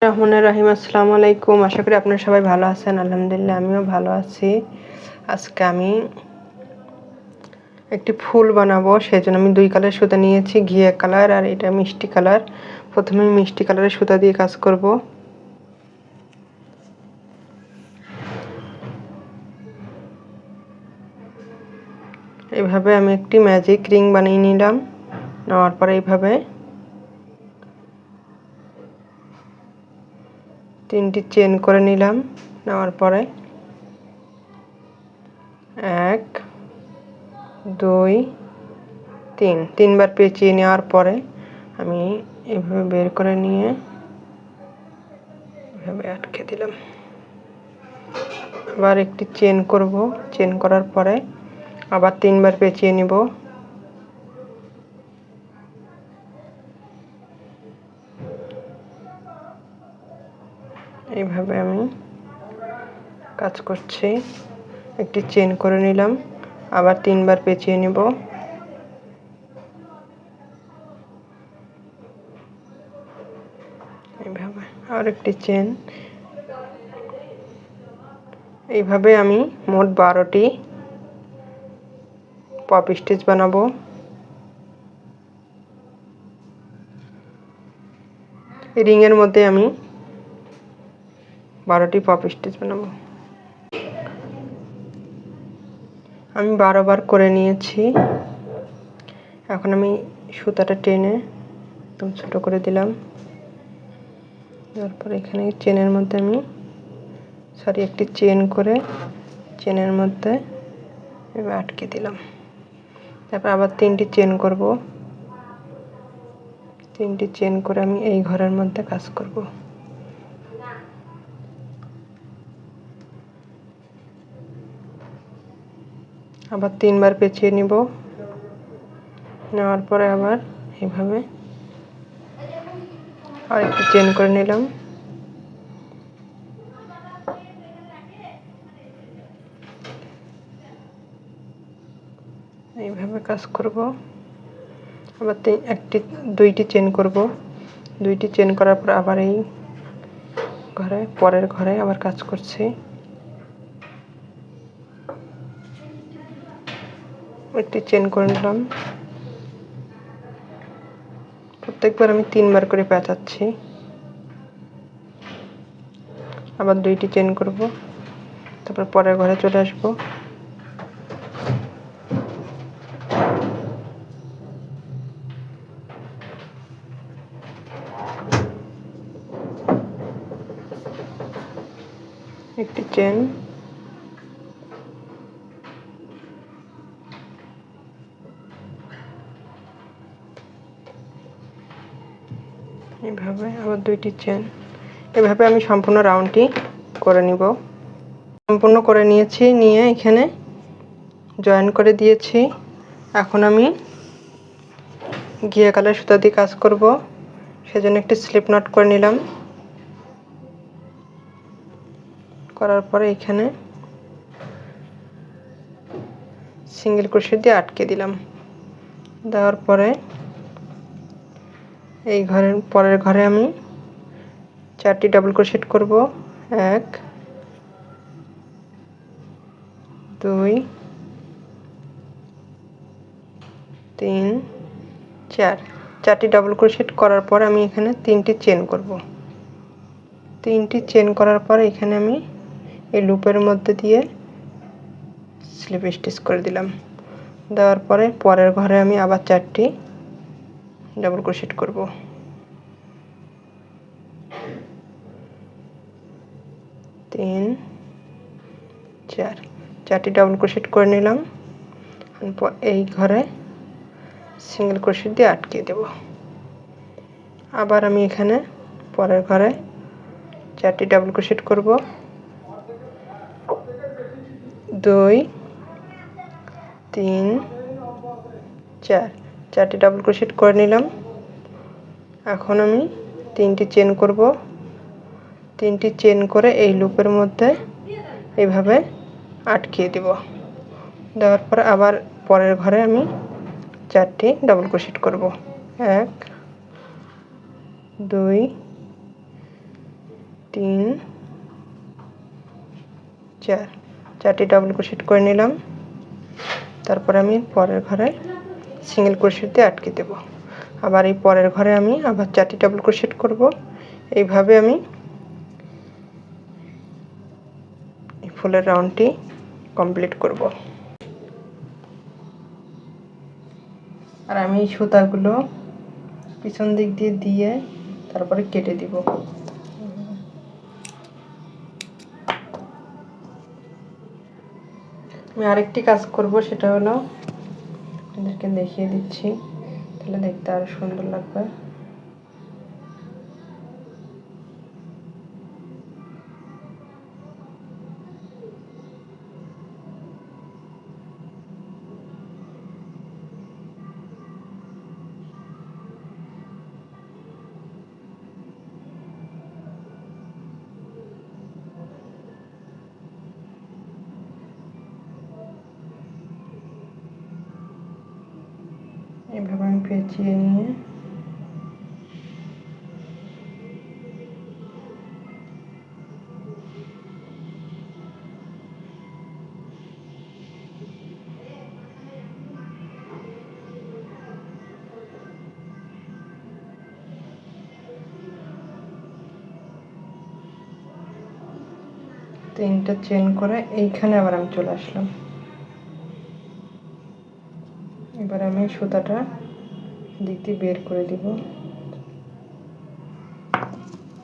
রহমানির রহিম। আসসালামু আলাইকুম। আশা করি আপনারা সবাই ভালো আছেন। আলহামদুলিল্লাহ আমিও ভালো আছি। আজকে আমি একটি ফুল বানাবো, সেজন্য আমি 2 কালার সুতা নিয়েছি, ঘিয়ে কালার আর এটা মিষ্টি কালার। প্রথমে মিষ্টি কালারের সুতা দিয়ে কাজ করব। এইভাবে আমি একটি ম্যাজিক রিং বানিয়ে নিলাম। নেওয়ার পরে এইভাবে 3টি চেন করে নিলাম। নেওয়ার পরে 1 2 3 বার পেঁচিয়ে নেওয়ার পরে আমি এভাবে বের করে নিয়ে এভাবে আটকে দিলাম। আবার একটি চেন করব। চেন করার পরে আবার 3 বার পেঁচিয়ে নিব। এইভাবে আমি কাজ করছি। একটি চেন করে নিলাম, আবার 3 বার পেঁচিয়ে নিব। এইভাবে আর একটি চেন। এইভাবে আমি মোট 12টি পপ স্টিচ বানাবো। এই রিংয়ের মধ্যে আমি 12টি পপ স্টিচ বানাবো। আমি 12 বার করে নিয়েছি। এখন আমি সুতাটা টেনে একদম ছোট করে দিলাম। তারপর এখানে চেনের মধ্যে আমি একটি চেন করে চেনের মধ্যে এভাবে আটকে দিলাম। তারপর আবার 3টি চেন করব। 3টি চেন করে আমি এই ঘরের মধ্যে কাজ করব। আবার 3 বার পেঁচিয়ে নিব। নেওয়ার পরে আবার এইভাবে আরেকটি চেন করে নিলাম। এইভাবে কাজ করব। আবার 2টি চেন করব। 2টি চেন করার পর আবার এই ঘরে পরের ঘরে আবার কাজ করছি। একটি চেন করে নিলাম। প্রত্যেকবার আমি 3 বার করে পেঁচাচ্ছি। আবার 2টি চেন করব। তারপর পরের ঘরে চলে আসব। একটি চেন। এইভাবে আবার 2টি চেন। এভাবে আমি সম্পূর্ণ রাউন্ডটি করে নিব। সম্পূর্ণ করে নিয়েছি, নিয়ে এখানে জয়েন করে দিয়েছি। এখন আমি ঘিয়ে কালার সুতা দিয়ে কাজ করব, সেজন্য একটি স্লিপ নট করে নিলাম। করার পরে এখানে সিঙ্গেল ক্রোশেট দিয়ে আটকে দিলাম। দেওয়ার পরে এই ঘরের পরের ঘরে আমি 4টি ডাবল ক্রোশেট করব। 1 2 3 4। 4টি ডাবল ক্রোশেট করার পর আমি এখানে 3টি চেন করব। 3টি চেন করার পর এখানে আমি এই লুপের মধ্যে দিয়ে স্লিপ স্টিচ করে দিলাম। দেওয়ার পরে পরের ঘরে আমি আবার 4টি ডাবল ক্রোশেট করব। 3 4। 4টি ডাবল ক্রোশেট করে নিলাম। এই ঘরে সিঙ্গেল ক্রোশেট দিয়ে আটকে দেব। আবার আমি এখানে পরের ঘরে 4টি ডাবল ক্রোশেট করব। 2 3 4। 4টি ডাবল ক্রোশেট করে নিলাম। এখন আমি 3টি চেন করব। 3টি চেন করে এই লুপের মধ্যে এইভাবে আটকে দেব। দেওয়ার পর আবার পরের ঘরে আমি 4টি ডাবল ক্রোশেট করব। 1 2 3 4 4টি ডাবল ক্রোশেট করে নিলাম। তারপর আমি পরের ঘরে সিঙ্গেল ক্রোশেট দিয়ে আটকে দেব। আবার এই পরের ঘরে আমি আবার 4টি ডাবল ক্রোশেট করব। এইভাবে আমি এই ফুলের রাউন্ডটি কমপ্লিট করব। আর আমি এই সুতাগুলো পিছন দিক দিয়ে দিয়ে তারপরে কেটে দিব। আমি আরেকটি কাজ করব, সেটা হলো আপনাদেরকে দেখিয়ে দিচ্ছি, তাহলে দেখতে আরো সুন্দর লাগবে। এইভাবে আমি পেঁচিয়ে নিয়ে তিনটা চেন করে এইখানে আবার আমি চলে আসলাম। এবার আমি সুতাটা দিক দিয়ে বের করে দিব,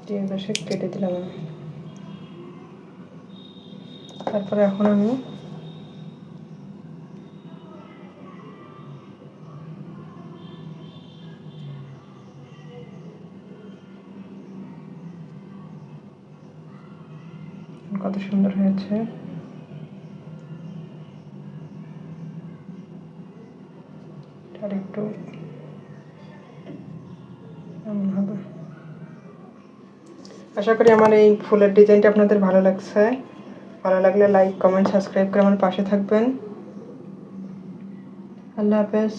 দিয়ে পাশে কেটে দিলাম। তারপরে এখন আমি কত সুন্দর হয়েছে। আর একটু এমন হবে। আশা করি আমার এই ফুলের ডিজাইনটা আপনাদের ভালো লাগছে। ভালো লাগলে লাইক, কমেন্ট, সাবস্ক্রাইব করে আমার পাশে থাকবেন। আল্লাহ হাফেজ।